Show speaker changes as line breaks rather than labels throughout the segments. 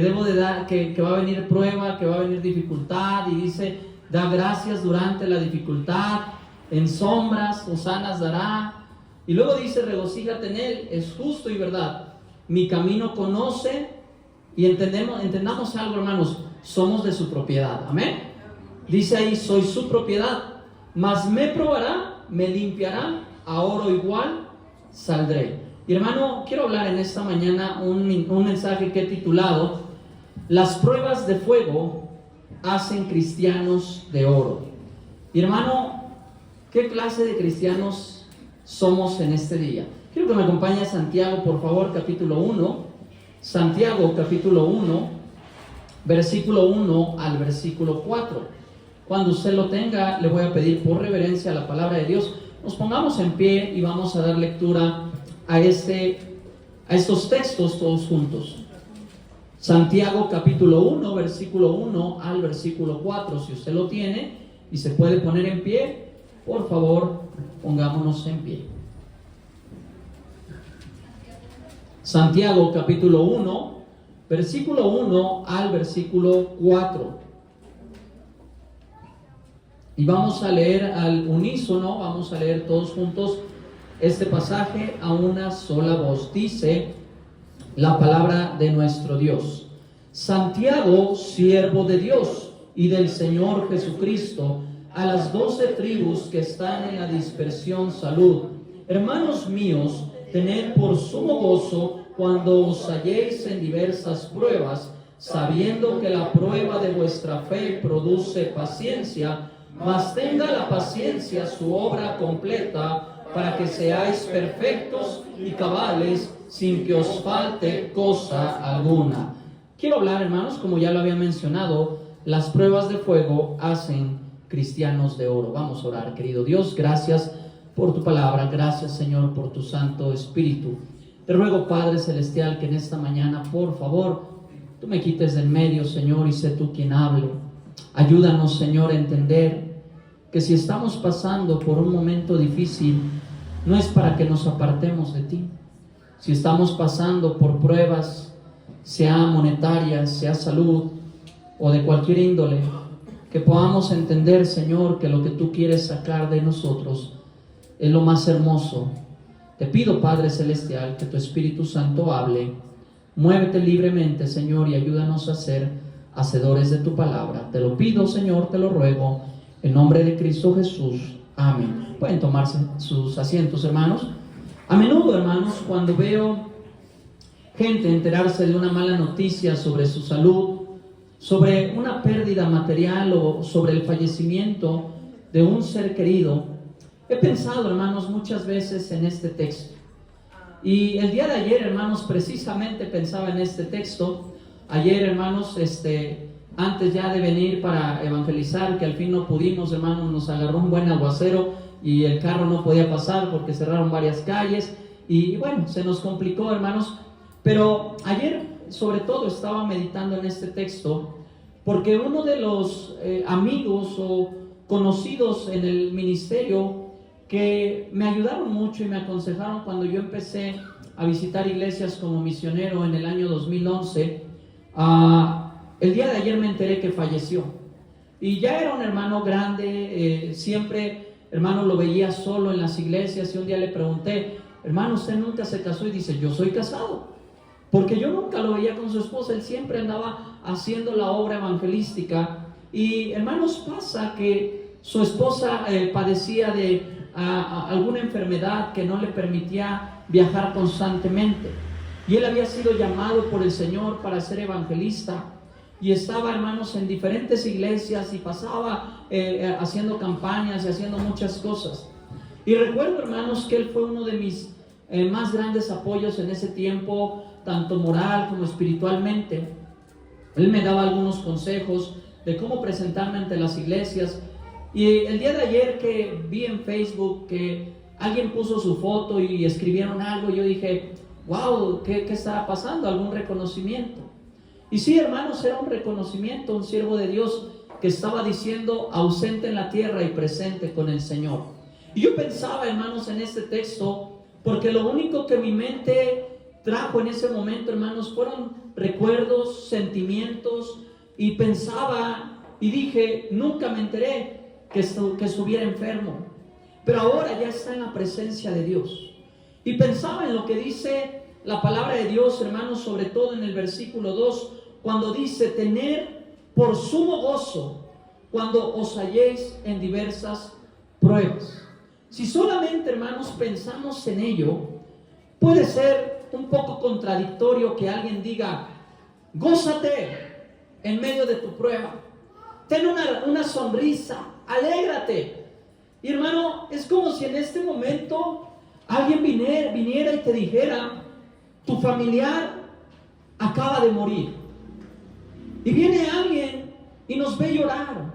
debo de dar, que va a venir prueba, que va a venir dificultad, y dice, da gracias durante la dificultad, en sombras, hosanas dará. Y luego dice, regocíjate en él, es justo y verdad. Mi camino conoce, y entendamos algo, hermanos, somos de su propiedad, amén. Dice ahí, soy su propiedad, mas me probará, me limpiará, a oro igual saldré. Y hermano, quiero hablar en esta mañana un mensaje que he titulado, las pruebas de fuego hacen cristianos de oro. Y hermano, ¿qué clase de cristianos somos en este día? Quiero que me acompañe a Santiago, por favor, capítulo 1. Santiago, capítulo 1, versículo 1 al versículo 4. Cuando usted lo tenga, le voy a pedir por reverencia a la palabra de Dios, nos pongamos en pie y vamos a dar lectura a estos textos todos juntos. Santiago capítulo 1, versículo 1 al versículo 4. Si usted lo tiene y se puede poner en pie, por favor, pongámonos en pie. Santiago capítulo 1, versículo 1 al versículo 4. Y vamos a leer al unísono, vamos a leer todos juntos este pasaje a una sola voz. Dice la palabra de nuestro Dios. Santiago, siervo de Dios y del Señor Jesucristo, a las 12 tribus que están en la dispersión, salud. Hermanos míos, tened por sumo gozo cuando os halléis en diversas pruebas, sabiendo que la prueba de vuestra fe produce paciencia, mas tenga la paciencia su obra completa, para que seáis perfectos y cabales, sin que os falte cosa alguna. Quiero hablar, hermanos, como ya lo había mencionado, las pruebas de fuego hacen cristianos de oro. Vamos a orar. Querido Dios, gracias por tu palabra, gracias, Señor, por tu Santo Espíritu. Te ruego, Padre Celestial, que en esta mañana, por favor, tú me quites del medio, Señor, y sé tú quien hable. Ayúdanos, Señor, a entender que si estamos pasando por un momento difícil, no es para que nos apartemos de ti. Si estamos pasando por pruebas, sea monetarias, sea salud o de cualquier índole, que podamos entender, Señor, que lo que tú quieres sacar de nosotros es lo más hermoso. Te pido, Padre Celestial, que tu Espíritu Santo hable. Muévete libremente, Señor, y ayúdanos a ser hacedores de tu palabra. Te lo pido, Señor, te lo ruego, en nombre de Cristo Jesús. Amén. Pueden tomarse sus asientos, hermanos. A menudo, hermanos, cuando veo gente enterarse de una mala noticia sobre su salud, sobre una pérdida material o sobre el fallecimiento de un ser querido, he pensado, hermanos, muchas veces en este texto. Y el día de ayer, hermanos, precisamente pensaba en este texto. Ayer, hermanos, antes ya de venir para evangelizar, que al fin no pudimos, hermanos, nos agarró un buen aguacero y el carro no podía pasar porque cerraron varias calles y bueno, se nos complicó, hermanos. Pero ayer sobre todo estaba meditando en este texto porque uno de los amigos o conocidos en el ministerio que me ayudaron mucho y me aconsejaron cuando yo empecé a visitar iglesias como misionero en el año 2011, el día de ayer me enteré que falleció. Y ya era un hermano grande, siempre, hermano, lo veía solo en las iglesias. Y un día le pregunté, hermano, ¿usted nunca se casó? Y dice, yo soy casado. Porque yo nunca lo veía con su esposa, él siempre andaba haciendo la obra evangelística. Y hermanos, pasa que su esposa padecía de alguna enfermedad que no le permitía viajar constantemente. Y él había sido llamado por el Señor para ser evangelista. Y estaba, hermanos, en diferentes iglesias y pasaba haciendo campañas y haciendo muchas cosas. Y recuerdo, hermanos, que él fue uno de mis más grandes apoyos en ese tiempo, tanto moral como espiritualmente. Él me daba algunos consejos de cómo presentarme ante las iglesias. Y el día de ayer que vi en Facebook que alguien puso su foto y escribieron algo, yo dije, wow, ¿qué estará pasando? ¿Algún reconocimiento? Y sí, hermanos, era un reconocimiento, un siervo de Dios que estaba diciendo ausente en la tierra y presente con el Señor. Y yo pensaba, hermanos, en este texto, porque lo único que mi mente trajo en ese momento, hermanos, fueron recuerdos, sentimientos, y pensaba y dije, nunca me enteré que estuviera enfermo, pero ahora ya está en la presencia de Dios. Y pensaba en lo que dice la palabra de Dios, hermanos, sobre todo en el versículo 2, cuando dice, tener por sumo gozo cuando os halléis en diversas pruebas. Si solamente, hermanos, pensamos en ello, puede ser un poco contradictorio que alguien diga, gózate en medio de tu prueba, ten una sonrisa, alégrate. Y hermano, es como si en este momento alguien viniera y te dijera, tu familiar acaba de morir. Y viene alguien y nos ve llorar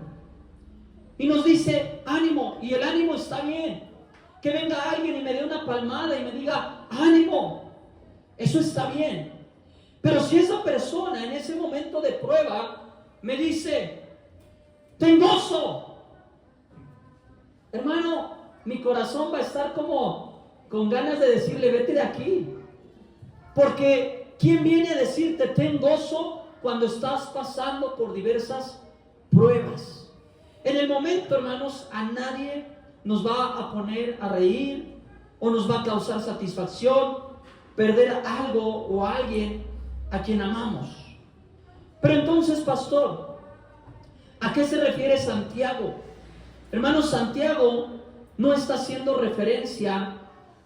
y nos dice, ánimo, y el ánimo está bien. Que venga alguien y me dé una palmada y me diga, ánimo, eso está bien. Pero si esa persona en ese momento de prueba me dice, ten gozo, hermano, mi corazón va a estar como con ganas de decirle, vete de aquí. Porque ¿quién viene a decirte ten gozo cuando estás pasando por diversas pruebas? En el momento, hermanos, a nadie nos va a poner a reír o nos va a causar satisfacción perder algo o a alguien a quien amamos. Pero entonces, pastor, ¿a qué se refiere Santiago? Hermanos, Santiago no está haciendo referencia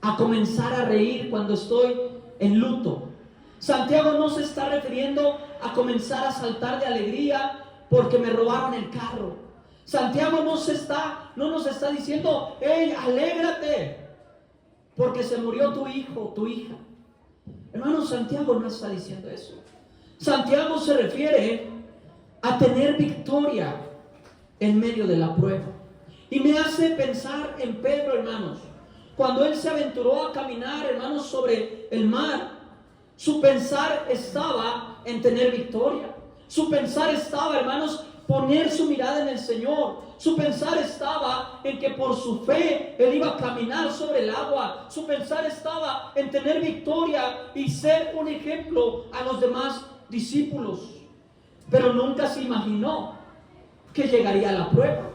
a comenzar a reír cuando estoy en luto. Santiago no se está refiriendo a comenzar a saltar de alegría porque me robaron el carro. Santiago no nos está diciendo, hey, alégrate porque se murió tu hijo, tu hija. Hermano, Santiago no está diciendo eso. Santiago se refiere a tener victoria en medio de la prueba. Y me hace pensar en Pedro, hermanos. Cuando él se aventuró a caminar, hermanos, sobre el mar, su pensar estaba en tener victoria. Su pensar estaba, hermanos, poner su mirada en el Señor. Su pensar estaba en que por su fe él iba a caminar sobre el agua. Su pensar estaba en tener victoria y ser un ejemplo a los demás discípulos. Pero nunca se imaginó que llegaría la prueba,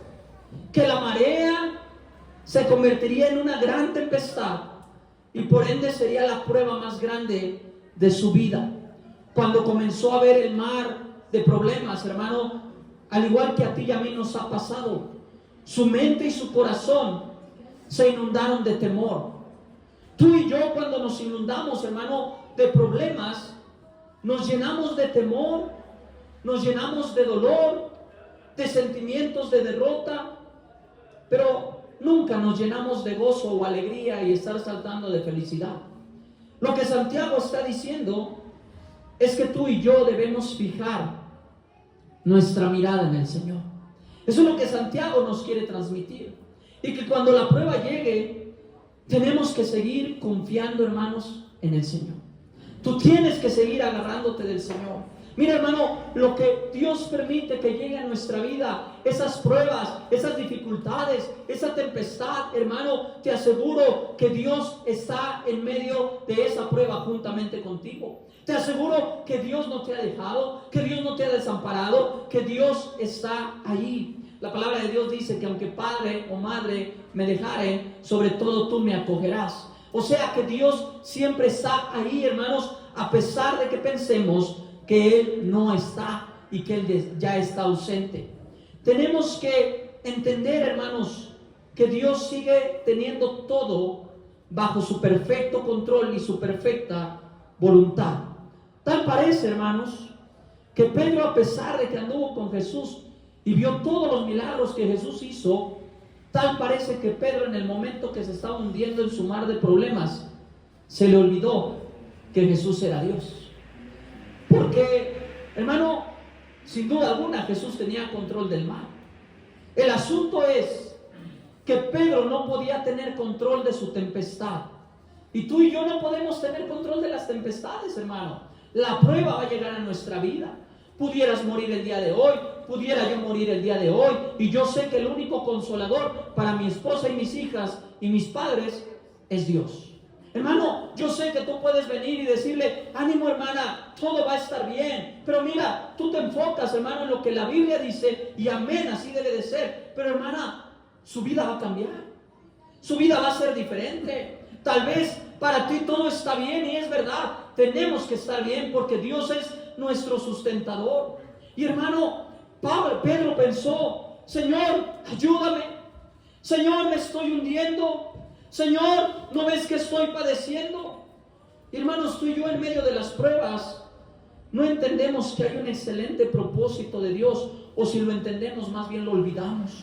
que la marea se convertiría en una gran tempestad y por ende sería la prueba más grande de su vida. Cuando comenzó a ver el mar de problemas, hermano, al igual que a ti y a mí nos ha pasado, su mente y su corazón se inundaron de temor. Tú y yo, cuando nos inundamos, hermano, de problemas, nos llenamos de temor, nos llenamos de dolor, de sentimientos de derrota, pero nunca nos llenamos de gozo o alegría y estar saltando de felicidad. Lo que Santiago está diciendo es que tú y yo debemos fijar nuestra mirada en el Señor. Eso es lo que Santiago nos quiere transmitir. Y que cuando la prueba llegue, tenemos que seguir confiando, hermanos, en el Señor. Tú tienes que seguir agarrándote del Señor. Mira, hermano, lo que Dios permite que llegue a nuestra vida, esas pruebas, esas dificultades, esa tempestad, hermano, te aseguro que Dios está en medio de esa prueba juntamente contigo. Te aseguro que Dios no te ha dejado, que Dios no te ha desamparado, que Dios está ahí. La palabra de Dios dice que aunque padre o madre me dejaren, sobre todo tú me acogerás. O sea que Dios siempre está ahí, hermanos, a pesar de que pensemos que Él no está y que Él ya está ausente. Tenemos que entender, hermanos, que Dios sigue teniendo todo bajo su perfecto control y su perfecta voluntad. Tal parece, hermanos, que Pedro, a pesar de que anduvo con Jesús y vio todos los milagros que Jesús hizo, tal parece que Pedro, en el momento que se estaba hundiendo en su mar de problemas, se le olvidó que Jesús era Dios. Porque, hermano, sin duda alguna Jesús tenía control del mar. El asunto es que Pedro no podía tener control de su tempestad. Y tú y yo no podemos tener control de las tempestades, hermano. La prueba va a llegar a nuestra vida. Pudieras morir el día de hoy, pudiera yo morir el día de hoy. Y yo sé que el único consolador para mi esposa y mis hijas y mis padres es Dios. Hermano, yo sé que tú puedes venir y decirle, ánimo hermana, todo va a estar bien. Pero mira, tú te enfocas, hermano, en lo que la Biblia dice y amén, así debe de ser. Pero hermana, su vida va a cambiar. Su vida va a ser diferente. Tal vez para ti todo está bien y es verdad. Tenemos que estar bien porque Dios es nuestro sustentador. Y hermano, Pedro pensó, Señor, ayúdame. Señor, me estoy hundiendo. Señor, ¿no ves que estoy padeciendo? Y hermanos, tú y yo en medio de las pruebas no entendemos que hay un excelente propósito de Dios, o si lo entendemos más bien lo olvidamos.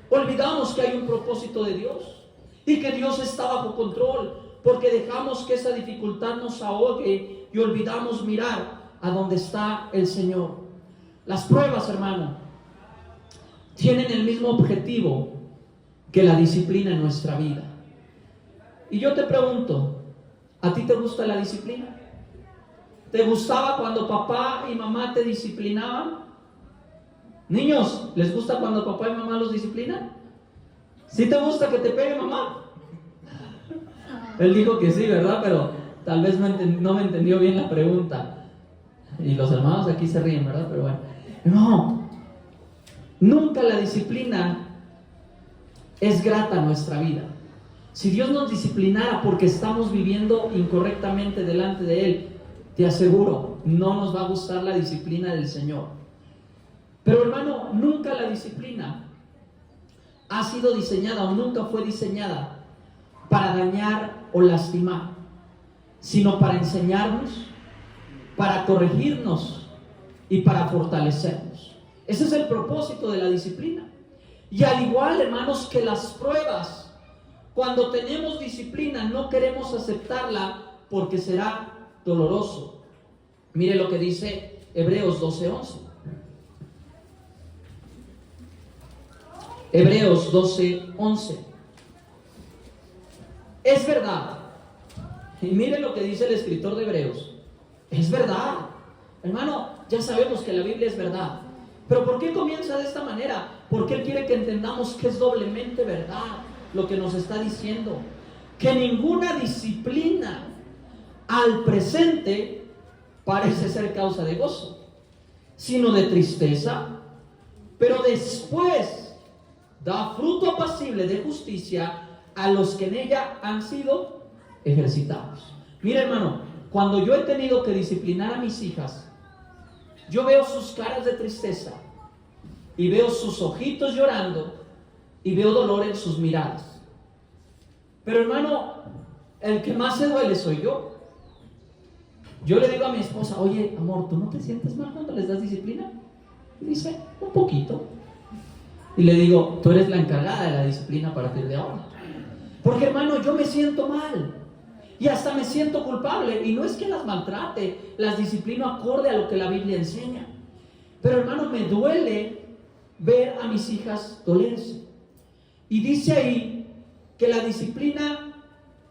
Olvidamos que hay un propósito de Dios y que Dios está bajo control, porque dejamos que esa dificultad nos ahogue y olvidamos mirar a donde está el Señor. Las pruebas, hermano, tienen el mismo objetivo que la disciplina en nuestra vida. Y yo te pregunto, ¿a ti te gusta la disciplina? ¿Te gustaba cuando papá y mamá te disciplinaban? Niños, ¿les gusta cuando papá y mamá los disciplinan? ¿Sí te gusta que te pegue mamá? Él dijo que sí, ¿verdad? Pero tal vez no me entendió bien la pregunta. Y los hermanos aquí se ríen, ¿verdad? Pero bueno. No, nunca la disciplina es grata a nuestra vida. Si Dios nos disciplinara porque estamos viviendo incorrectamente delante de Él, te aseguro, no nos va a gustar la disciplina del Señor. Pero hermano, nunca la disciplina ha sido diseñada o nunca fue diseñada para dañar o lastimar, sino para enseñarnos, para corregirnos y para fortalecernos. Ese es el propósito de la disciplina. Y al igual, hermanos, que las pruebas, cuando tenemos disciplina no queremos aceptarla porque será doloroso. Mire lo que dice Hebreos 12:11. Hebreos 12:11. Es verdad. Y mire lo que dice el escritor de Hebreos. Es verdad. Hermano, ya sabemos que la Biblia es verdad. Pero ¿por qué comienza de esta manera? Porque Él quiere que entendamos que es doblemente verdad lo que nos está diciendo. Que ninguna disciplina al presente parece ser causa de gozo, sino de tristeza. Pero después da fruto apacible de justicia a los que en ella han sido ejercitados. Mira, hermano, cuando yo he tenido que disciplinar a mis hijas, yo veo sus caras de tristeza y veo sus ojitos llorando y veo dolor en sus miradas. Pero hermano, el que más se duele soy yo. Yo le digo a mi esposa, oye, amor, ¿tú no te sientes mal cuando les das disciplina? Y dice, un poquito. Y le digo, tú eres la encargada de la disciplina a partir de ahora. Porque hermano, yo me siento mal. Y hasta me siento culpable. Y no es que las maltrate, las disciplino acorde a lo que la Biblia enseña. Pero hermano, me duele ver a mis hijas dolerse. Y dice ahí que la disciplina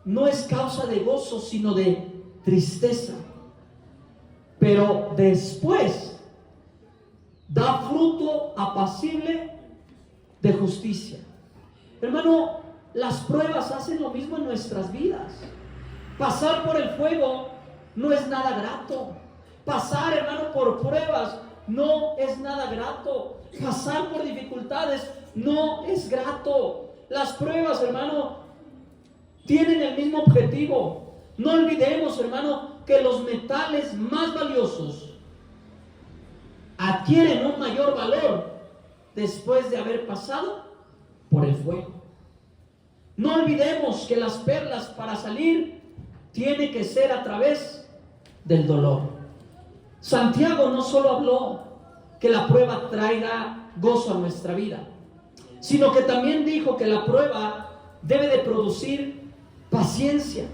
no es causa de gozo, sino de tristeza. Pero después da fruto apacible de justicia. Hermano, las pruebas hacen lo mismo en nuestras vidas. Pasar por el fuego no es nada grato. Pasar, hermano, por pruebas no es nada grato. Pasar por dificultades no es grato. Las pruebas, hermano, tienen el mismo objetivo. No olvidemos, hermano, que los metales más valiosos adquieren un mayor valor después de haber pasado por el fuego. No olvidemos que las perlas para salir tiene que ser a través del dolor. Santiago no solo habló que la prueba traiga gozo a nuestra vida, sino que también dijo que la prueba debe de producir paciencia.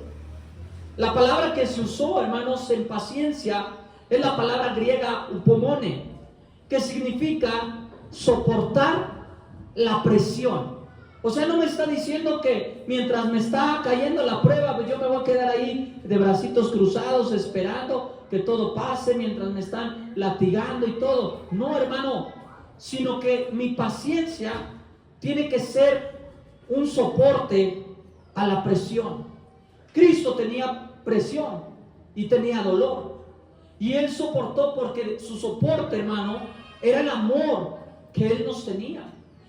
La palabra que se usó, hermanos, en paciencia es la palabra griega upomone, que significa soportar la presión. O sea, no me está diciendo que mientras me está cayendo la prueba, pues yo me voy a quedar ahí de bracitos cruzados esperando que todo pase mientras me están latigando y todo. No, hermano, sino que mi paciencia tiene que ser un soporte a la presión. Cristo tenía presión y tenía dolor. Y Él soportó porque su soporte, hermano, era el amor que Él nos tenía.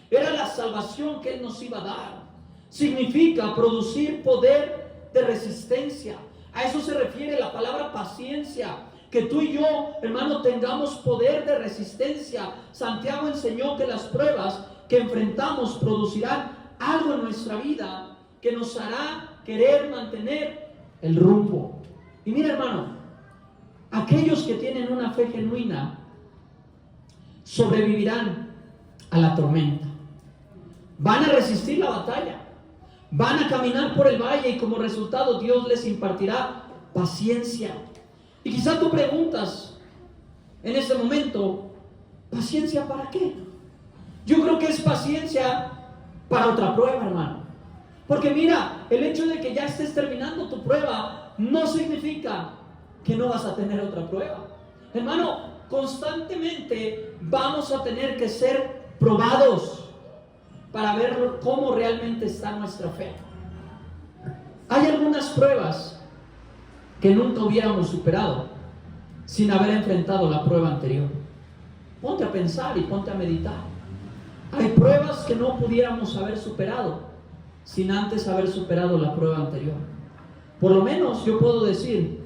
Era la salvación que Él nos iba a dar. Significa producir poder de resistencia. A eso se refiere la palabra paciencia. Que tú y yo, hermano, tengamos poder de resistencia. Santiago enseñó que las pruebas que enfrentamos producirán algo en nuestra vida que nos hará querer mantener el rumbo. Y mira, hermano, aquellos que tienen una fe genuina sobrevivirán a la tormenta. Van a resistir la batalla. Van a caminar por el valle y como resultado Dios les impartirá paciencia. Y quizá tú preguntas en este momento, ¿paciencia para qué? Yo creo que es paciencia para otra prueba, hermano. Porque mira, el hecho de que ya estés terminando tu prueba no significa que no vas a tener otra prueba. Hermano, constantemente vamos a tener que ser probados para ver cómo realmente está nuestra fe. Hay algunas pruebas que nunca hubiéramos superado sin haber enfrentado la prueba anterior. Ponte a pensar y ponte a meditar. Hay pruebas que no pudiéramos haber superado sin antes haber superado la prueba anterior. Por lo menos yo puedo decir,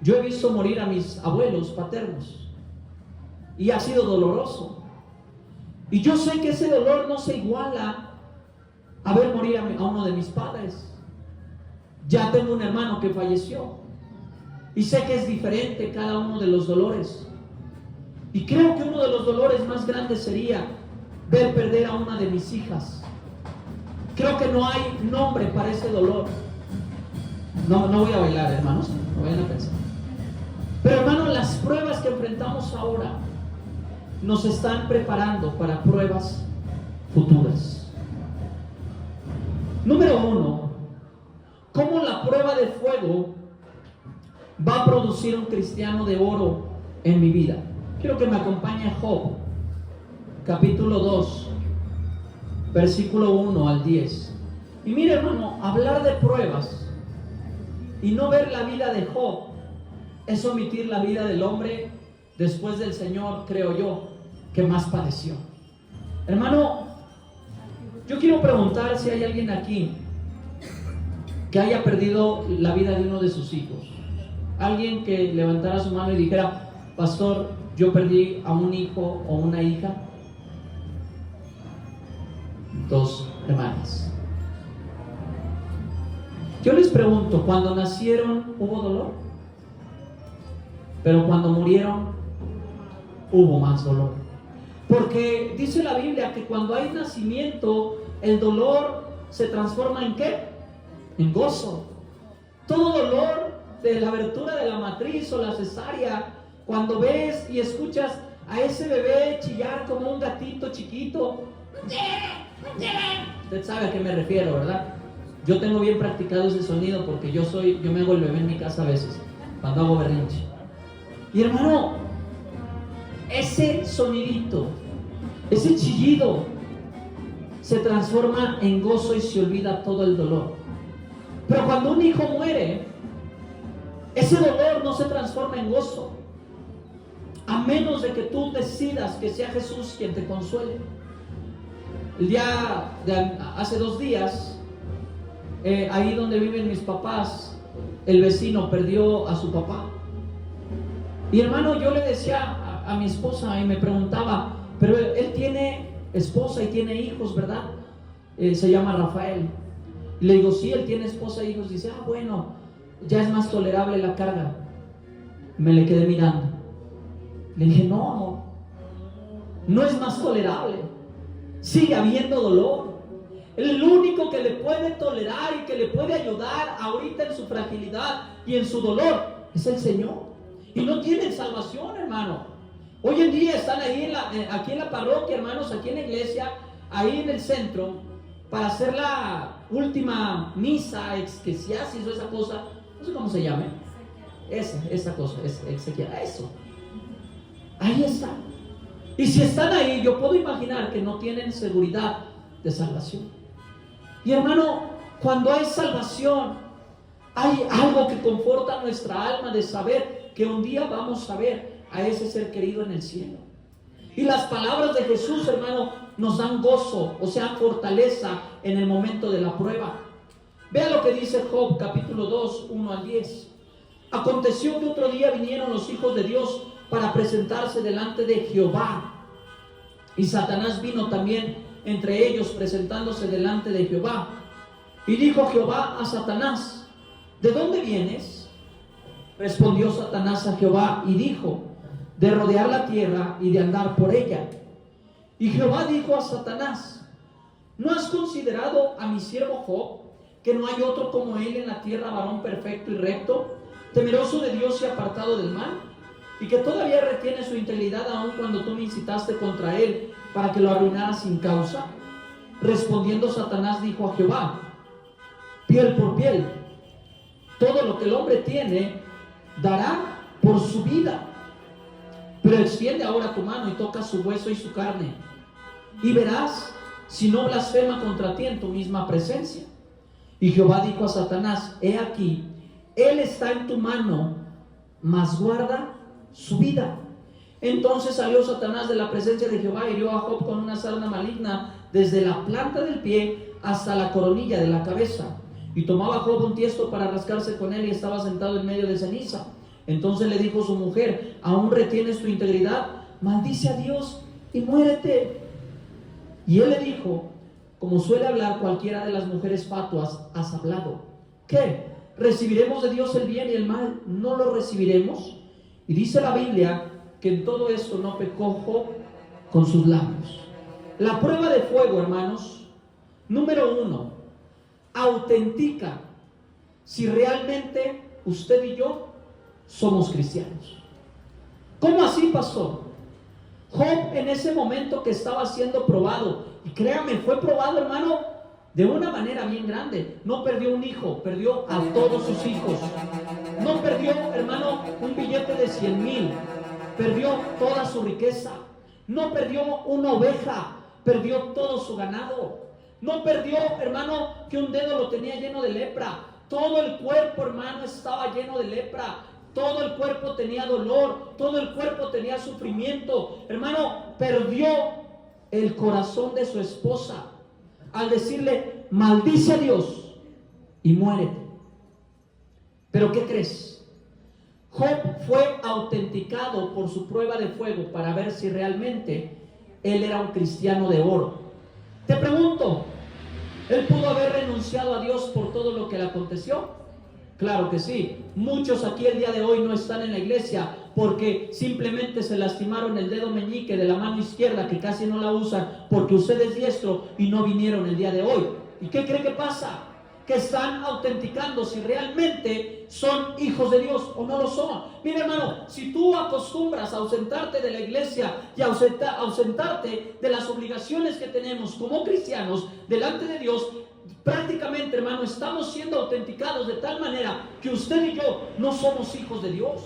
yo he visto morir a mis abuelos paternos y ha sido doloroso. Y yo sé que ese dolor no se iguala a ver morir a uno de mis padres. Ya tengo un hermano que falleció y sé que es diferente cada uno de los dolores. Y creo que uno de los dolores más grandes sería ver perder a una de mis hijas. Creo que no hay nombre para ese dolor. No voy a bailar, hermanos, no vayan a pensar. Pero hermano, las pruebas que enfrentamos ahora nos están preparando para pruebas futuras. Número 1, ¿cómo la prueba de fuego va a producir un cristiano de oro en mi vida? Quiero que me acompañe a Job, capítulo 2, versículo 1 al 10. Y mire, hermano, hablar de pruebas y no ver la vida de Job es omitir la vida del hombre después del Señor, creo yo, que más padeció. Hermano, yo quiero preguntar si hay alguien aquí que haya perdido la vida de uno de sus hijos. Alguien que levantara su mano y dijera, pastor, yo perdí a un hijo o una hija. 2 hermanas. Yo les pregunto, cuando nacieron hubo dolor, pero cuando murieron hubo más dolor. Porque dice la Biblia que cuando hay nacimiento, el dolor se transforma ¿en qué? En gozo. Todo dolor de la abertura de la matriz o la cesárea, cuando ves y escuchas a ese bebé chillar como un gatito chiquito, usted sabe a qué me refiero, ¿verdad? Yo tengo bien practicado ese sonido porque yo me hago el bebé en mi casa a veces, cuando hago berrinche. Y hermano, ese sonidito, ese chillido, se transforma en gozo y se olvida todo el dolor. Pero cuando un hijo muere, ese dolor no se transforma en gozo, a menos de que tú decidas que sea Jesús quien te consuele. Hace 2 días, ahí donde viven mis papás, el vecino perdió a su papá. Y hermano, yo le decía a mi esposa y me preguntaba, pero él tiene esposa y tiene hijos, ¿verdad? Se llama Rafael. Y le digo, sí, él tiene esposa e hijos. Dice, bueno, ya es más tolerable la carga. Me le quedé mirando. Le dije, no, amor, no es más tolerable. Sigue habiendo dolor. El único que le puede tolerar y que le puede ayudar ahorita en su fragilidad y en su dolor es el Señor. Y no tienen salvación, hermano. Hoy en día están ahí aquí en la parroquia, hermanos, aquí en la iglesia, ahí en el centro, para hacer la última misa, exquisiasis o esa cosa, no sé cómo se llame. Esa cosa, eso. Ahí está. Y si están ahí, yo puedo imaginar que no tienen seguridad de salvación. Y hermano, cuando hay salvación, Hay algo que conforta nuestra alma de saber que un día vamos a ver a ese ser querido en el cielo. Y las palabras de Jesús, hermano, nos dan gozo, o sea, fortaleza en el momento de la prueba. Vea lo que dice Job, capítulo 2, 1 al 10. Aconteció que otro día vinieron los hijos de Dios para presentarse delante de Jehová. Y Satanás vino también entre ellos presentándose delante de Jehová. Y dijo Jehová a Satanás: ¿de dónde vienes? Respondió Satanás a Jehová y dijo: de rodear la tierra y de andar por ella. Y Jehová dijo a Satanás: ¿no has considerado a mi siervo Job, que no hay otro como él en la tierra, varón perfecto y recto, temeroso de Dios y apartado del mal? Y que todavía retiene su integridad aun cuando tú me incitaste contra él para que lo arruinara sin causa. Respondiendo Satanás dijo a Jehová: piel por piel, todo lo que el hombre tiene dará por su vida. Pero extiende ahora tu mano y toca su hueso y su carne, y verás si no blasfema contra ti en tu misma presencia. Y Jehová dijo a Satanás: he aquí, él está en tu mano, mas guarda su vida. Entonces salió Satanás de la presencia de Jehová y hirió a Job con una sarna maligna desde la planta del pie hasta la coronilla de la cabeza. Y tomaba Job un tiesto para rascarse con él y estaba sentado en medio de ceniza. Entonces le dijo su mujer: ¿aún retienes tu integridad? Maldice a Dios y muérete. Y él le dijo: como suele hablar cualquiera de las mujeres fatuas, has hablado. ¿Qué? ¿Recibiremos de Dios el bien y el mal? ¿No lo recibiremos? Y dice la Biblia que en todo esto no pecó Job con sus labios. La prueba de fuego, hermanos, número 1, autentica si realmente usted y yo somos cristianos. ¿Cómo así pasó? Job, en ese momento que estaba siendo probado, y créame, fue probado, hermano, de una manera bien grande. No perdió un hijo, perdió a todos sus hijos. No perdió, hermano, un billete de 100,000, perdió toda su riqueza. No perdió una oveja, perdió todo su ganado. No perdió, hermano, que un dedo lo tenía lleno de lepra. Todo el cuerpo, hermano, estaba lleno de lepra. Todo el cuerpo tenía dolor, todo el cuerpo tenía sufrimiento. Hermano, perdió el corazón de su esposa al decirle: maldice a Dios y muérete. Pero ¿qué crees? Job fue autenticado por su prueba de fuego para ver si realmente él era un cristiano de oro. Te pregunto, ¿él pudo haber renunciado a Dios por todo lo que le aconteció? Claro que sí. Muchos aquí el día de hoy no están en la iglesia porque simplemente se lastimaron el dedo meñique de la mano izquierda, que casi no la usan, porque usted es diestro, y no vinieron el día de hoy. ¿Y qué cree que pasa? Que están autenticando si realmente son hijos de Dios o no lo son. Mira, hermano, si tú acostumbras a ausentarte de la iglesia y a ausentarte de las obligaciones que tenemos como cristianos delante de Dios, prácticamente, hermano, estamos siendo autenticados de tal manera que usted y yo no somos hijos de Dios.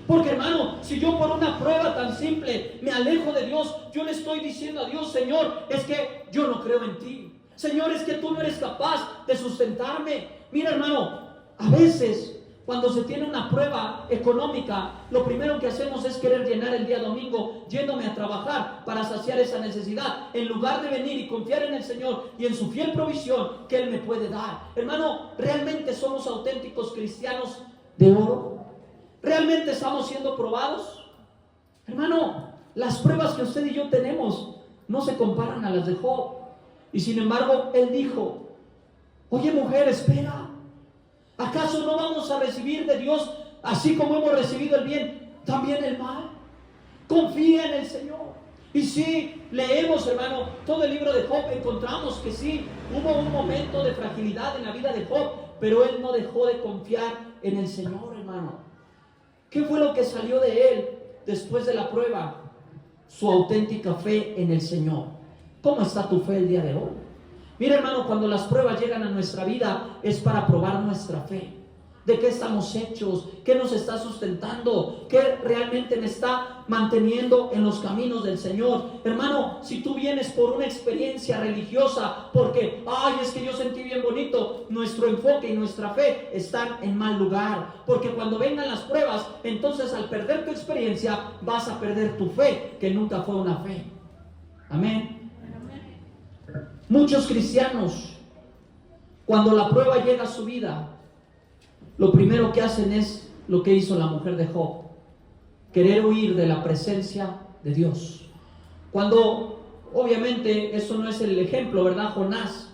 Porque, hermano, si yo por una prueba tan simple me alejo de Dios, yo le estoy diciendo a Dios: Señor, es que yo no creo en ti. Señor, es que tú no eres capaz de sustentarme. Mira, hermano, a veces cuando se tiene una prueba económica, lo primero que hacemos es querer llenar el día domingo yéndome a trabajar para saciar esa necesidad, en lugar de venir y confiar en el Señor y en su fiel provisión que Él me puede dar. Hermano, ¿realmente somos auténticos cristianos de oro? ¿Realmente estamos siendo probados? Hermano, las pruebas que usted y yo tenemos no se comparan a las de Job. Y sin embargo, él dijo: oye, mujer, espera. ¿Acaso no vamos a recibir de Dios, así como hemos recibido el bien, también el mal? Confía en el Señor. Y sí, leemos, hermano, todo el libro de Job, encontramos que sí, hubo un momento de fragilidad en la vida de Job, pero él no dejó de confiar en el Señor, hermano. ¿Qué fue lo que salió de él después de la prueba? Su auténtica fe en el Señor. ¿Cómo está tu fe el día de hoy? Mira, hermano, cuando las pruebas llegan a nuestra vida es para probar nuestra fe. ¿De qué estamos hechos? ¿Qué nos está sustentando? ¿Qué realmente me está manteniendo en los caminos del Señor? Hermano, si tú vienes por una experiencia religiosa, porque, ay, es que yo sentí bien bonito, nuestro enfoque y nuestra fe están en mal lugar. Porque cuando vengan las pruebas, entonces al perder tu experiencia, vas a perder tu fe, que nunca fue una fe. Amén. Muchos cristianos, cuando la prueba llega a su vida, lo primero que hacen es lo que hizo la mujer de Job: querer huir de la presencia de Dios. Cuando, obviamente, eso no es el ejemplo, ¿verdad? Jonás,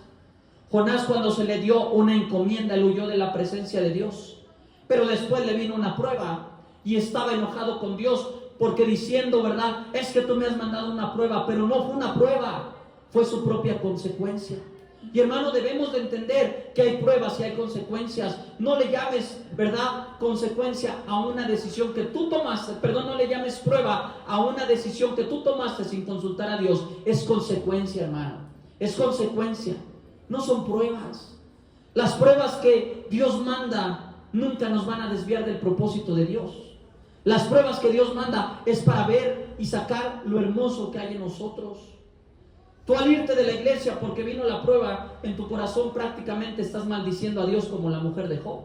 cuando se le dio una encomienda, él huyó de la presencia de Dios. Pero después le vino una prueba y estaba enojado con Dios, porque diciendo, ¿verdad? Es que tú me has mandado una prueba, pero no fue una prueba, fue su propia consecuencia. Y hermano, debemos de entender que hay pruebas y hay consecuencias. No le llames, ¿verdad?, consecuencia a una decisión que tú tomaste. Perdón, no le llames prueba a una decisión que tú tomaste sin consultar a Dios. Es consecuencia, hermano. Es consecuencia. No son pruebas. Las pruebas que Dios manda nunca nos van a desviar del propósito de Dios. Las pruebas que Dios manda es para ver y sacar lo hermoso que hay en nosotros. Tú al irte de la iglesia porque vino la prueba, en tu corazón prácticamente estás maldiciendo a Dios como la mujer de Job.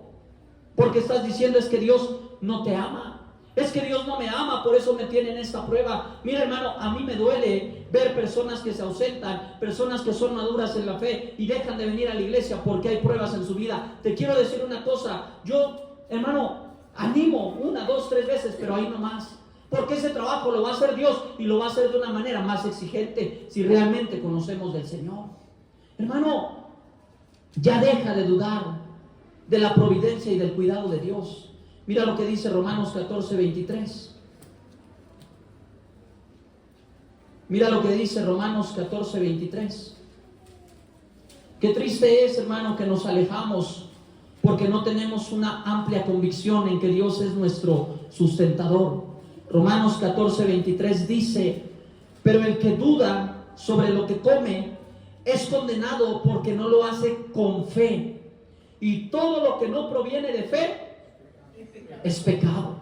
Porque estás diciendo: es que Dios no te ama, es que Dios no me ama, por eso me tiene en esta prueba. Mira, hermano, a mí me duele ver personas que se ausentan, personas que son maduras en la fe y dejan de venir a la iglesia porque hay pruebas en su vida. Te quiero decir una cosa, yo, hermano, animo 1, 2, 3 veces, pero ahí no más. Porque ese trabajo lo va a hacer Dios y lo va a hacer de una manera más exigente si realmente conocemos del Señor. Hermano, ya deja de dudar de la providencia y del cuidado de Dios. Mira lo que dice Romanos 14, 23. Mira lo que dice Romanos 14, 23. Qué triste es, hermano, que nos alejamos porque no tenemos una amplia convicción en que Dios es nuestro sustentador. Romanos 14, 23 dice: pero el que duda sobre lo que come es condenado porque no lo hace con fe. Y todo lo que no proviene de fe es pecado.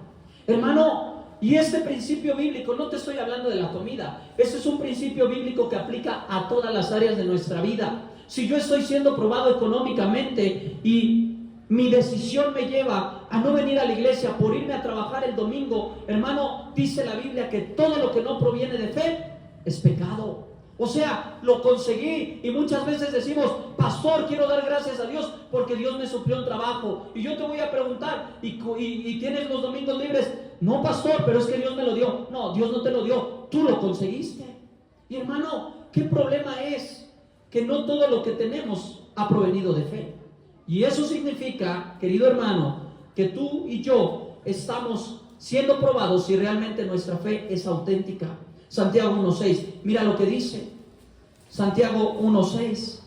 Hermano, y este principio bíblico, no te estoy hablando de la comida, este es un principio bíblico que aplica a todas las áreas de nuestra vida. Si yo estoy siendo probado económicamente y mi decisión me lleva a no venir a la iglesia por irme a trabajar el domingo, hermano, dice la Biblia que todo lo que no proviene de fe es pecado. O sea, lo conseguí y muchas veces decimos: pastor, quiero dar gracias a Dios porque Dios me suplió un trabajo. Y yo te voy a preguntar, ¿y tienes los domingos libres? No, pastor, pero es que Dios me lo dio. No, Dios no te lo dio, tú lo conseguiste. Y hermano, ¿qué problema es que no todo lo que tenemos ha provenido de fe? Y eso significa, querido hermano, que tú y yo estamos siendo probados si realmente nuestra fe es auténtica. Santiago 1:6, mira lo que dice. Santiago 1:6.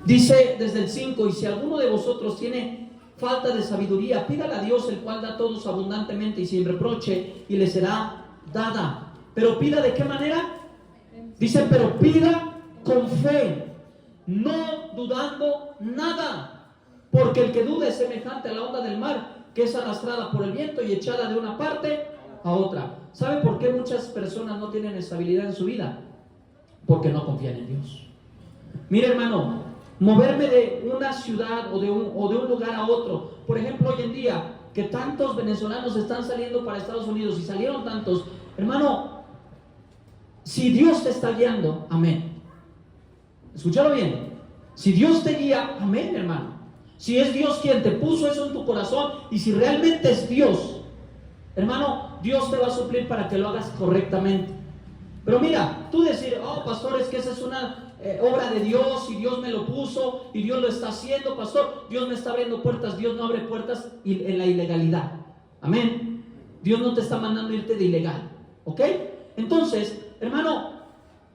Dice desde el 5: y si alguno de vosotros tiene falta de sabiduría, pídala a Dios, el cual da a todos abundantemente y sin reproche, y le será dada. Pero pida, ¿de qué manera? Dice: pero pida con fe, no dudando nada, porque el que duda es semejante a la onda del mar, que es arrastrada por el viento y echada de una parte a otra. ¿Sabe por qué muchas personas no tienen estabilidad en su vida? Porque no confían en Dios. Mire, hermano, moverme de una ciudad o de un lugar a otro, por ejemplo, hoy en día que tantos venezolanos están saliendo para Estados Unidos y salieron tantos, hermano, si Dios te está guiando, amén. Escúchalo bien. Si Dios te guía, amén, hermano. Si es Dios quien te puso eso en tu corazón y si realmente es Dios, hermano, Dios te va a suplir para que lo hagas correctamente. Pero mira, tú decir: oh, pastor, es que esa es una obra de Dios y Dios me lo puso y Dios lo está haciendo, pastor, Dios me está abriendo puertas. Dios no abre puertas en la ilegalidad. Amén. Dios no te está mandando irte de ilegal, ¿ok? Entonces, hermano,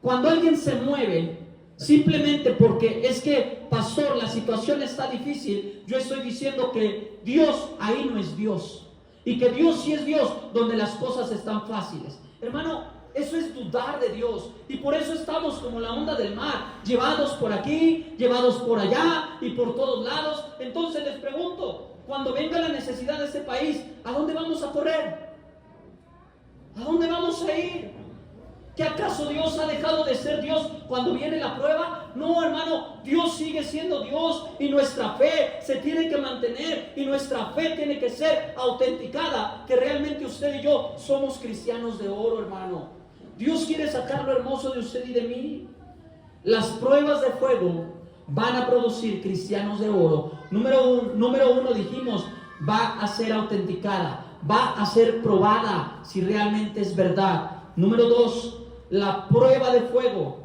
cuando alguien se mueve simplemente porque es que, pastor, la situación está difícil, yo estoy diciendo que Dios ahí no es Dios, y que Dios sí es Dios donde las cosas están fáciles. Hermano, eso es dudar de Dios. Y por eso estamos como la onda del mar, llevados por aquí, llevados por allá y por todos lados. Entonces les pregunto, cuando venga la necesidad de este país, ¿a dónde vamos a correr? ¿A dónde vamos a ir? ¿Que acaso Dios ha dejado de ser Dios cuando viene la prueba? No, hermano, Dios sigue siendo Dios y nuestra fe se tiene que mantener y nuestra fe tiene que ser autenticada, que realmente usted y yo somos cristianos de oro, hermano. Dios quiere sacar lo hermoso de usted y de mí. Las pruebas de fuego van a producir cristianos de oro. Número uno dijimos, va a ser autenticada, va a ser probada si realmente es verdad. Número 2, la prueba de fuego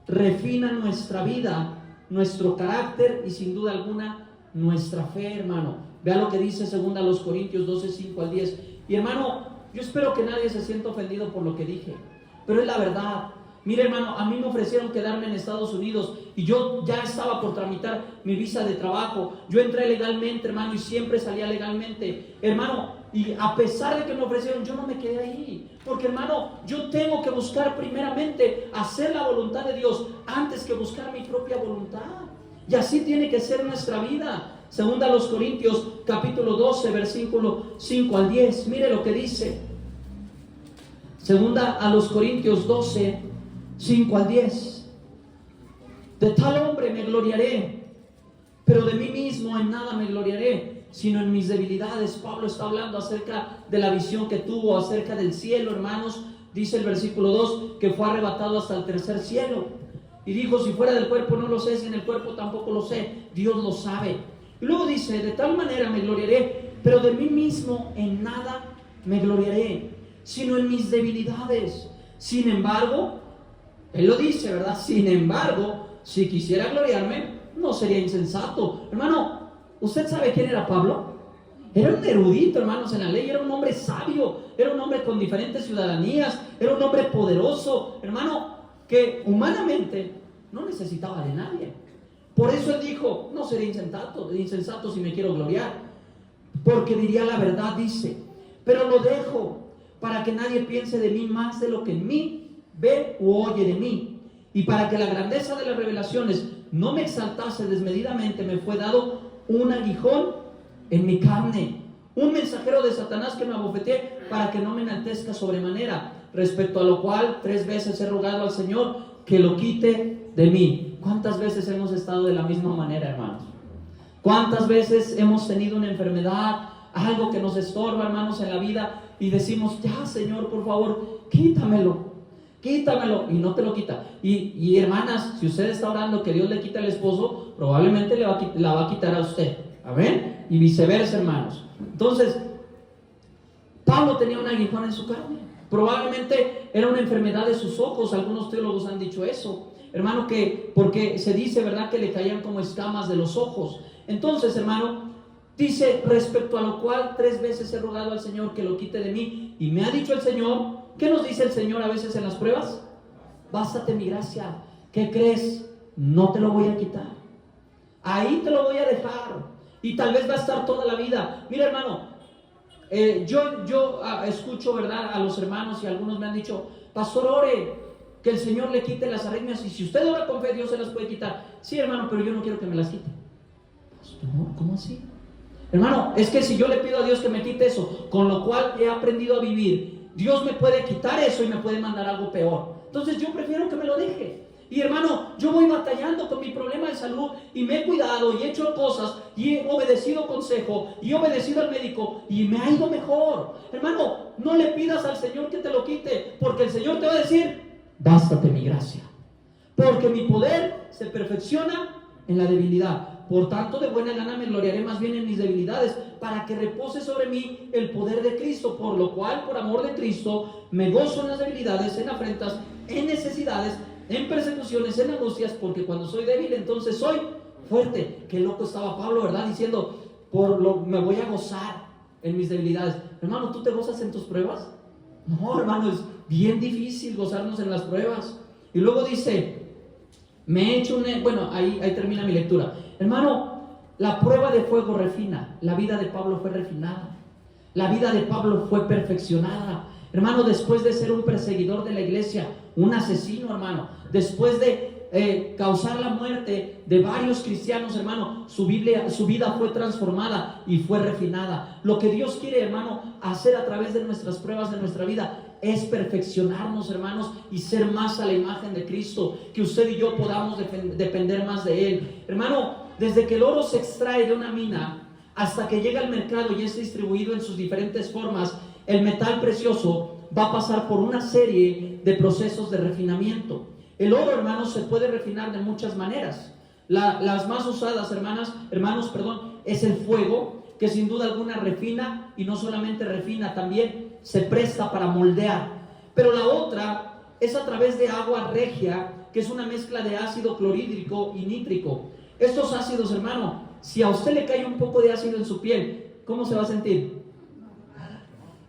refina nuestra vida, nuestro carácter y sin duda alguna nuestra fe, hermano. Vea lo que dice 2 Corintios 12, 5 al 10. Y hermano, yo espero que nadie se sienta ofendido por lo que dije, pero es la verdad. Mire, hermano, a mí me ofrecieron quedarme en Estados Unidos y yo ya estaba por tramitar mi visa de trabajo. Yo entré legalmente, hermano, y siempre salía legalmente, hermano. Y a pesar de que me ofrecieron, yo no me quedé ahí. Porque, hermano, yo tengo que buscar primeramente hacer la voluntad de Dios antes que buscar mi propia voluntad. Y así tiene que ser nuestra vida. 2 Corintios capítulo 12, versículo 5 al 10. Mire lo que dice. 2 Corintios 12, 5 al 10. De tal hombre me gloriaré, pero de mí mismo en nada me gloriaré, sino en mis debilidades. Pablo está hablando acerca de la visión que tuvo acerca del cielo, hermanos. Dice el versículo 2 que fue arrebatado hasta el tercer cielo. Y dijo, si fuera del cuerpo no lo sé, si en el cuerpo tampoco lo sé, Dios lo sabe. Y luego dice, de tal manera me gloriaré, pero de mí mismo en nada me gloriaré, sino en mis debilidades. Sin embargo, él lo dice, ¿verdad? Sin embargo, si quisiera gloriarme, no sería insensato. Hermano, ¿usted sabe quién era Pablo? Era un erudito, hermanos, en la ley. Era un hombre sabio, era un hombre con diferentes ciudadanías, era un hombre poderoso, hermano, que humanamente no necesitaba de nadie. Por eso él dijo, no seré insensato si me quiero gloriar, porque diría la verdad, dice, pero lo dejo para que nadie piense de mí más de lo que en mí ve u oye de mí, y para que la grandeza de las revelaciones no me exaltase desmedidamente, me fue dado un aguijón en mi carne, un mensajero de Satanás que me abofeteé para que no me enaltezca sobremanera, respecto a lo cual 3 veces he rogado al Señor que lo quite de mí. ¿Cuántas veces hemos estado de la misma manera, hermanos? ¿Cuántas veces hemos tenido una enfermedad, algo que nos estorba, hermanos, en la vida, y decimos, ya, Señor, por favor, quítamelo, y no te lo quita? Y hermanas, si usted está orando que Dios le quite al esposo, probablemente la va a quitar a usted. Amén. Y viceversa, hermanos. Entonces, Pablo tenía un aguijón en su carne. Probablemente era una enfermedad de sus ojos. Algunos teólogos han dicho eso, hermano, que porque se dice, ¿verdad?, que le caían como escamas de los ojos. Entonces, hermano, dice, respecto a lo cual 3 veces he rogado al Señor que lo quite de mí, y me ha dicho el Señor. ¿Qué nos dice el Señor a veces en las pruebas? Bástate mi gracia. ¿Qué crees? No te lo voy a quitar, ahí te lo voy a dejar, y tal vez va a estar toda la vida. Mira, hermano, yo escucho, ¿verdad?, a los hermanos, y algunos me han dicho, pastor, ore que el Señor le quite las arritmias, y si usted ora con fe, Dios se las puede quitar. Sí, hermano, pero yo no quiero que me las quite. Pastor, ¿cómo así? Hermano, es que si yo le pido a Dios que me quite eso, con lo cual he aprendido a vivir, Dios me puede quitar eso y me puede mandar algo peor. Entonces yo prefiero que me lo deje. Y hermano, yo voy batallando con mi problema de salud y me he cuidado y he hecho cosas y he obedecido consejo y he obedecido al médico y me ha ido mejor. Hermano, no le pidas al Señor que te lo quite, porque el Señor te va a decir, bástate mi gracia, porque mi poder se perfecciona en la debilidad. Por tanto, de buena gana me gloriaré más bien en mis debilidades, para que repose sobre mí el poder de Cristo. Por lo cual, por amor de Cristo, me gozo en las debilidades, en afrentas, en necesidades, en persecuciones, en angustias, porque cuando soy débil, entonces soy fuerte. Qué loco estaba Pablo, ¿verdad?, diciendo, me voy a gozar en mis debilidades. Hermano, ¿tú te gozas en tus pruebas? No, hermano, es bien difícil gozarnos en las pruebas. Y luego dice, me he hecho bueno, ahí termina mi lectura. Hermano, la prueba de fuego refina. La vida de Pablo fue refinada. La vida de Pablo fue perfeccionada. Hermano, después de ser un perseguidor de la iglesia, un asesino, hermano, después de causar la muerte de varios cristianos, hermano, su vida fue transformada y fue refinada. Lo que Dios quiere, hermano, hacer a través de nuestras pruebas de nuestra vida es perfeccionarnos, hermanos, y ser más a la imagen de Cristo, que usted y yo podamos depender más de Él. Hermano, desde que el oro se extrae de una mina hasta que llega al mercado y es distribuido en sus diferentes formas, el metal precioso va a pasar por una serie de procesos de refinamiento. El oro, hermanos, se puede refinar de muchas maneras. Las más usadas, hermanos, es el fuego, que sin duda alguna refina, y no solamente refina, también se presta para moldear. Pero la otra es a través de agua regia, que es una mezcla de ácido clorhídrico y nítrico. Estos ácidos, hermano, si a usted le cae un poco de ácido en su piel, ¿cómo se va a sentir?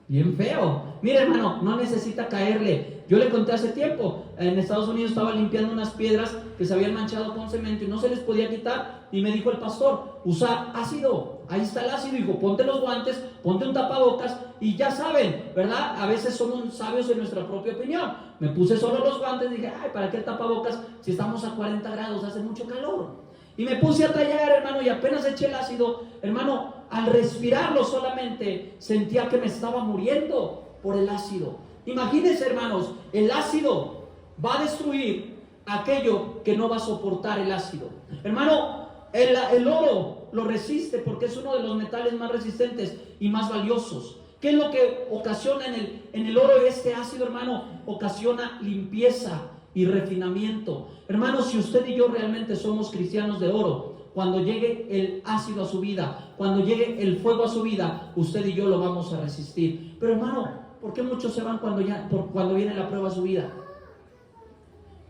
Bien feo. Mire, hermano, no necesita caerle. Yo le conté hace tiempo, en Estados Unidos estaba limpiando unas piedras que se habían manchado con cemento y no se les podía quitar, y me dijo el pastor, usa ácido, ahí está el ácido, dijo, ponte los guantes, ponte un tapabocas, y ya saben, ¿verdad? A veces somos sabios en nuestra propia opinión. Me puse solo los guantes y dije, ay, ¿para qué el tapabocas si estamos a 40 grados, hace mucho calor? Y me puse a tallar, hermano, y apenas eché el ácido, hermano, al respirarlo solamente sentía que me estaba muriendo por el ácido. Imagínense, hermanos, el ácido va a destruir aquello que no va a soportar el ácido. Hermano, el oro lo resiste porque es uno de los metales más resistentes y más valiosos. ¿Qué es lo que ocasiona en el oro este ácido, hermano? Ocasiona limpieza y refinamiento. Hermano, si usted y yo realmente somos cristianos de oro, cuando llegue el ácido a su vida, cuando llegue el fuego a su vida, usted y yo lo vamos a resistir. Pero, hermano, ¿por qué muchos se van cuando viene la prueba a su vida?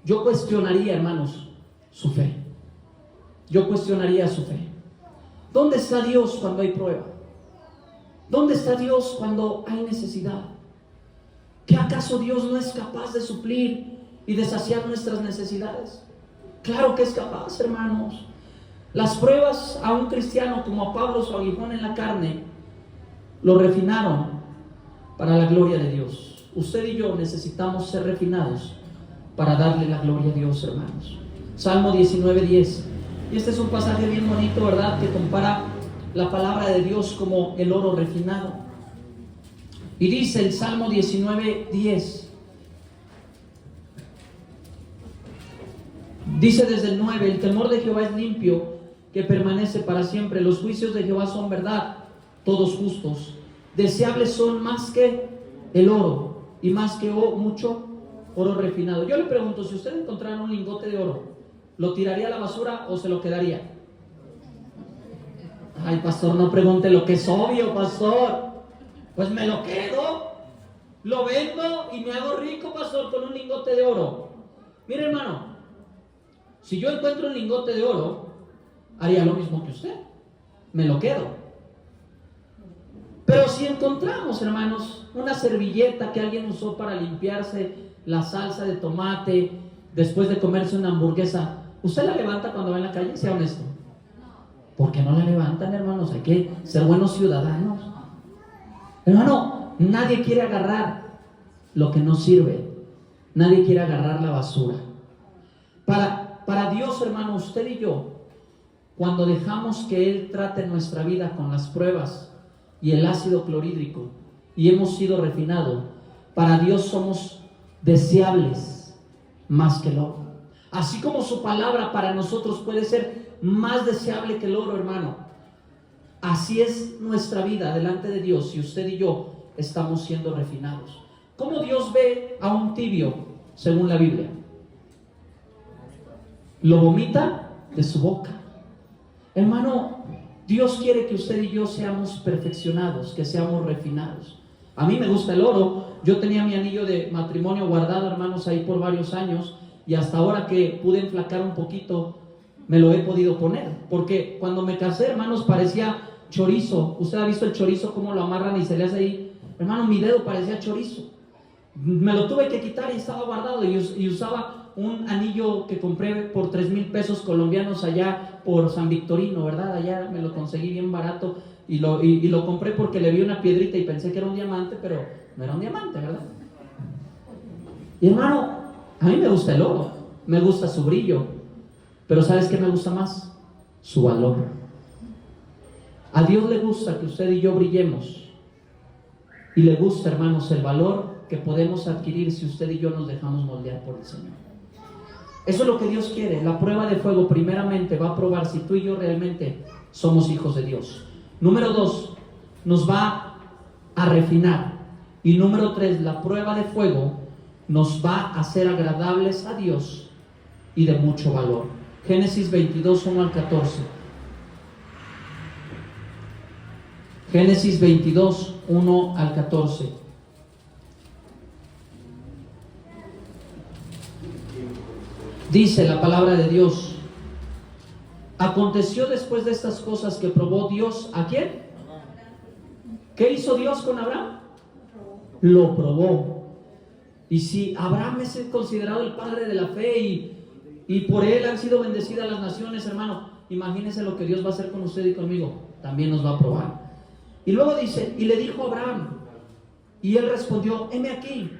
Yo cuestionaría, hermanos, su fe. Yo cuestionaría su fe. ¿Dónde está Dios cuando hay prueba? ¿Dónde está Dios cuando hay necesidad? ¿Qué acaso Dios no es capaz de suplir y de saciar nuestras necesidades? Claro que es capaz, hermanos. Las pruebas a un cristiano como a Pablo, su aguijón en la carne, lo refinaron para la gloria de Dios. Usted y yo necesitamos ser refinados para darle la gloria a Dios, hermanos. Salmo 19:10. Y este es un pasaje bien bonito, ¿verdad? Que compara la palabra de Dios como el oro refinado. Y dice el Salmo 19:10. Dice desde el 9: el temor de Jehová es limpio, que permanece para siempre. Los juicios de Jehová son verdad, todos justos. Deseables son más que el oro, y más que mucho oro refinado. Yo le pregunto, si usted encontrara un lingote de oro, ¿lo tiraría a la basura o se lo quedaría? Ay, pastor, no pregunte lo que es obvio, pastor. Pues me lo quedo, lo vendo y me hago rico, pastor, con un lingote de oro. Mire, hermano, si yo encuentro un lingote de oro, haría lo mismo que usted, me lo quedo. Pero si encontramos, hermanos, una servilleta que alguien usó para limpiarse la salsa de tomate después de comerse una hamburguesa, ¿usted la levanta cuando va en la calle? Sea honesto. ¿Por qué no la levantan, hermanos? Hay que ser buenos ciudadanos. Hermano, nadie quiere agarrar lo que no sirve. Nadie quiere agarrar la basura. Para Dios, hermano, usted y yo, cuando dejamos que Él trate nuestra vida con las pruebas y el ácido clorhídrico y hemos sido refinados, para Dios somos deseables más que el oro. Así como su palabra para nosotros puede ser más deseable que el oro, hermano, así es nuestra vida delante de Dios si usted y yo estamos siendo refinados. ¿Cómo Dios ve a un tibio según la Biblia? Lo vomita de su boca. Hermano, Dios quiere que usted y yo seamos perfeccionados, que seamos refinados. A mí me gusta el oro. Yo tenía mi anillo de matrimonio guardado, hermanos, ahí por varios años, y hasta ahora que pude enflacar un poquito, me lo he podido poner, porque cuando me casé, hermanos, parecía chorizo. ¿Usted ha visto el chorizo, cómo lo amarran y se le hace ahí? Hermano, mi dedo parecía chorizo. Me lo tuve que quitar y estaba guardado, y usaba un anillo que compré por 3,000 pesos colombianos allá por San Victorino, ¿verdad? Allá me lo conseguí bien barato. y lo compré porque le vi una piedrita y pensé que era un diamante, pero no era un diamante, ¿verdad? Y hermano, a mí me gusta el oro, me gusta su brillo, pero ¿sabes qué me gusta más? Su valor. A Dios le gusta que usted y yo brillemos, y le gusta, hermanos, el valor que podemos adquirir si usted y yo nos dejamos moldear por el Señor. Eso es lo que Dios quiere. La prueba de fuego primeramente va a probar si tú y yo realmente somos hijos de Dios. Número 2, nos va a refinar. Y número 3, la prueba de fuego nos va a hacer agradables a Dios y de mucho valor. Génesis 22, 1 al 14. Génesis 22, 1 al 14. Dice la palabra de Dios: aconteció después de estas cosas que probó Dios ¿a quién? ¿Qué hizo Dios con Abraham? Lo probó. Y si Abraham es considerado el padre de la fe y por él han sido bendecidas las naciones, hermano, imagínense lo que Dios va a hacer con usted y conmigo. También nos va a probar. Y luego dice, y le dijo a Abraham, y él respondió, heme aquí.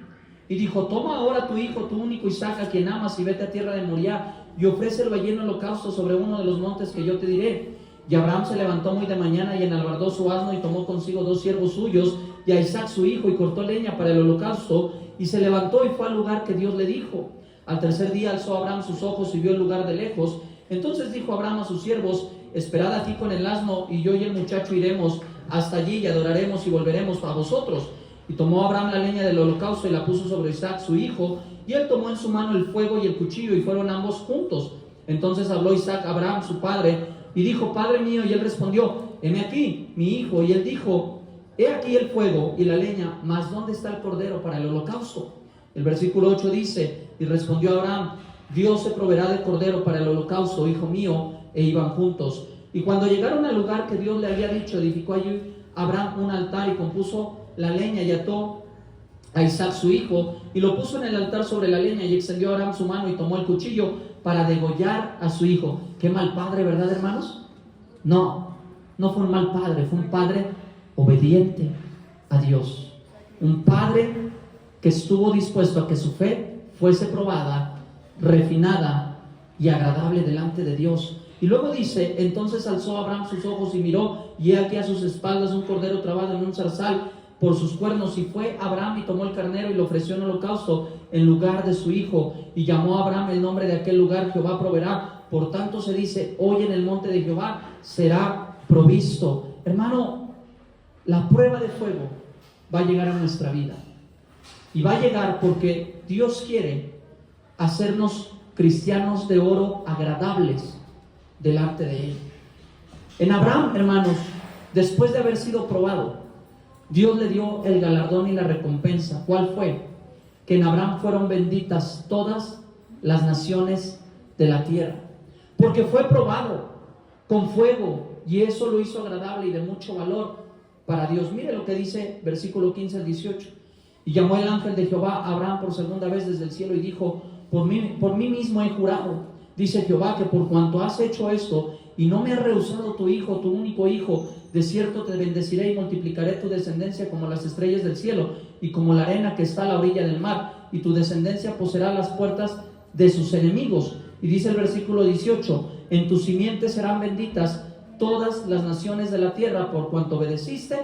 Y dijo, toma ahora tu hijo, tu único Isaac, a quien amas, y vete a tierra de Moriah, y ofrécelo allí en holocausto sobre uno de los montes que yo te diré. Y Abraham se levantó muy de mañana y enalbardó su asno y tomó consigo 2 siervos suyos y a Isaac su hijo, y cortó leña para el holocausto, y se levantó y fue al lugar que Dios le dijo. Al tercer día alzó Abraham sus ojos y vio el lugar de lejos. Entonces dijo Abraham a sus siervos, esperad aquí con el asno, y yo y el muchacho iremos hasta allí y adoraremos y volveremos a vosotros. Y tomó Abraham la leña del holocausto y la puso sobre Isaac su hijo, y él tomó en su mano el fuego y el cuchillo, y fueron ambos juntos. Entonces habló Isaac a Abraham su padre y dijo, Padre mío, y él respondió, heme aquí, mi hijo. Y él dijo, he aquí el fuego y la leña, mas ¿dónde está el cordero para el holocausto? El versículo 8 dice, y respondió Abraham, Dios se proveerá de cordero para el holocausto, hijo mío. E iban juntos. Y cuando llegaron al lugar que Dios le había dicho, edificó allí Abraham un altar y compuso la leña y ató a Isaac su hijo y lo puso en el altar sobre la leña, y extendió Abraham su mano y tomó el cuchillo para degollar a su hijo. Qué mal padre, ¿verdad, hermanos? No fue un mal padre, fue un padre obediente a Dios, un padre que estuvo dispuesto a que su fe fuese probada, refinada y agradable delante de Dios. Y luego dice, entonces alzó Abraham sus ojos y miró, y he aquí a sus espaldas un cordero trabado en un zarzal por sus cuernos. Y fue Abraham y tomó el carnero y lo ofreció en holocausto en lugar de su hijo. Y llamó a Abraham el nombre de aquel lugar, Jehová proveerá. Por tanto se dice, hoy en el monte de Jehová será provisto. Hermano, la prueba de fuego va a llegar a nuestra vida. Y va a llegar porque Dios quiere hacernos cristianos de oro agradables delante de Él. En Abraham, hermanos, después de haber sido probado, Dios le dio el galardón y la recompensa. ¿Cuál fue? Que en Abraham fueron benditas todas las naciones de la tierra, porque fue probado con fuego, y eso lo hizo agradable y de mucho valor para Dios. Mire lo que dice versículo 15 al 18. Y llamó el ángel de Jehová a Abraham por segunda vez desde el cielo y dijo, por mí mismo he jurado, dice Jehová, que por cuanto has hecho esto y no me has rehusado tu hijo, tu único hijo, de cierto te bendeciré y multiplicaré tu descendencia como las estrellas del cielo y como la arena que está a la orilla del mar, y tu descendencia poseerá las puertas de sus enemigos. Y dice el versículo 18, en tu simiente serán benditas todas las naciones de la tierra, por cuanto obedeciste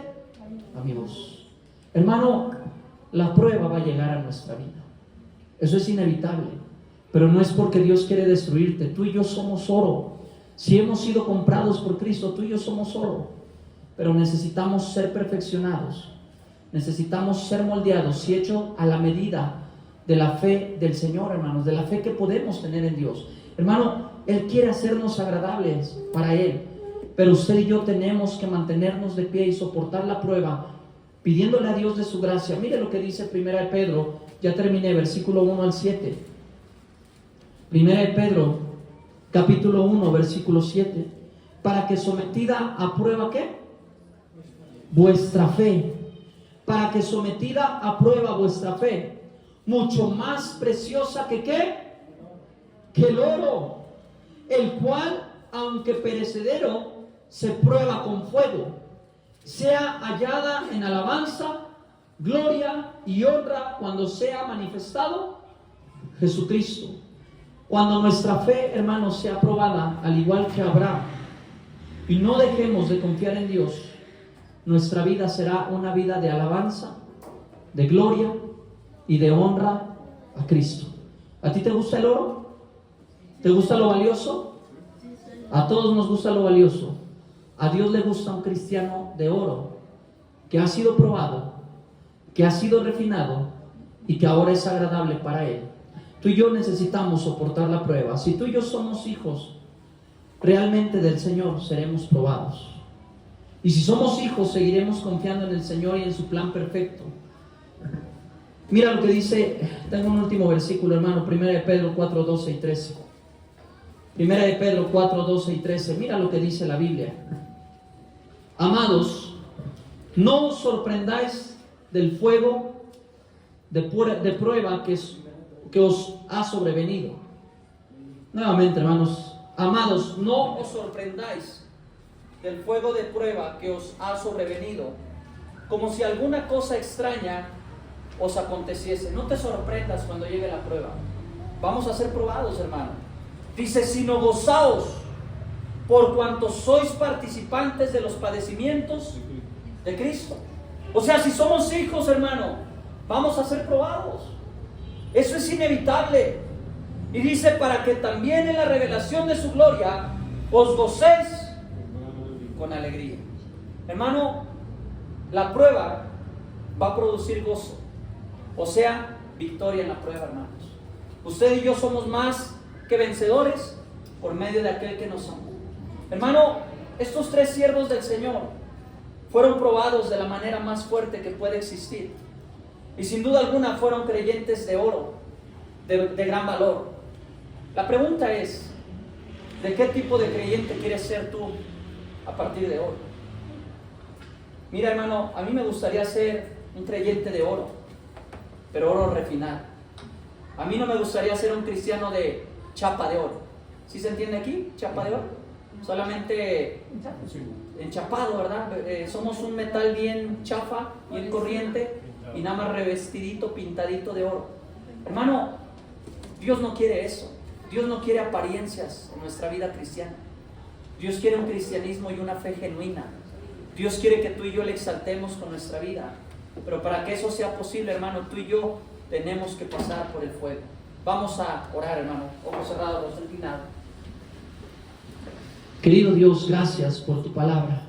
a mi voz. Hermano, la prueba va a llegar a nuestra vida. Eso es inevitable, pero no es porque Dios quiere destruirte. Tú y yo somos oro. Si hemos sido comprados por Cristo, tú y yo somos oro, pero necesitamos ser perfeccionados, necesitamos ser moldeados y hechos a la medida de la fe del Señor, hermanos, de la fe que podemos tener en Dios. Hermano, Él quiere hacernos agradables para Él, pero usted y yo tenemos que mantenernos de pie y soportar la prueba, pidiéndole a Dios de su gracia. Mire lo que dice 1 de Pedro, ya terminé, versículo 1 al 7. 1 de Pedro, capítulo 1, versículo 7. Para que sometida a prueba, ¿qué? Vuestra fe. Para que sometida a prueba vuestra fe, mucho más preciosa que ¿qué? Que el oro, el cual, aunque perecedero, se prueba con fuego, sea hallada en alabanza, gloria y honra cuando sea manifestado Jesucristo. Cuando nuestra fe, hermanos, sea probada, al igual que Abraham, y no dejemos de confiar en Dios, nuestra vida será una vida de alabanza, de gloria y de honra a Cristo. ¿A ti te gusta el oro? ¿Te gusta lo valioso? A todos nos gusta lo valioso. A Dios le gusta un cristiano de oro, que ha sido probado, que ha sido refinado y que ahora es agradable para Él. Tú y yo necesitamos soportar la prueba. Si tú y yo somos hijos realmente del Señor, seremos probados. Y si somos hijos, seguiremos confiando en el Señor y en su plan perfecto. Mira lo que dice, tengo un último versículo, hermano, 1 de Pedro 4, 12 y 13. 1 de Pedro 4, 12 y 13. Mira lo que dice la Biblia. Amados, no os sorprendáis del fuego de prueba que os ha sobrevenido. Nuevamente, hermanos, amados, no os sorprendáis del fuego de prueba que os ha sobrevenido, como si alguna cosa extraña os aconteciese. No te sorprendas cuando llegue la prueba. Vamos a ser probados, hermano. Dice, sino gozaos por cuanto sois participantes de los padecimientos de Cristo. O sea, si somos hijos, hermano, vamos a ser probados. Eso es inevitable. Y dice, para que también en la revelación de su gloria os gocéis con alegría. Hermano, la prueba va a producir gozo. O sea, victoria en la prueba, hermanos. Usted y yo somos más que vencedores por medio de aquel que nos amó. Hermano, estos tres siervos del Señor fueron probados de la manera más fuerte que puede existir. Y sin duda alguna fueron creyentes de oro, de gran valor. La pregunta es, ¿de qué tipo de creyente quieres ser tú a partir de hoy? Mira, hermano, a mí me gustaría ser un creyente de oro, pero oro refinado. A mí no me gustaría ser un cristiano de chapa de oro. ¿Sí se entiende aquí? Chapa de oro. Solamente enchapado, ¿verdad? Somos un metal bien chafa, bien corriente y nada más revestidito, pintadito de oro. Hermano, Dios no quiere eso. Dios no quiere apariencias en nuestra vida cristiana. Dios quiere un cristianismo y una fe genuina. Dios quiere que tú y yo le exaltemos con nuestra vida. Pero para que eso sea posible, hermano, tú y yo tenemos que pasar por el fuego. Vamos a orar, hermano. Ojos cerrados, rostro inclinado. Querido Dios, gracias por tu palabra.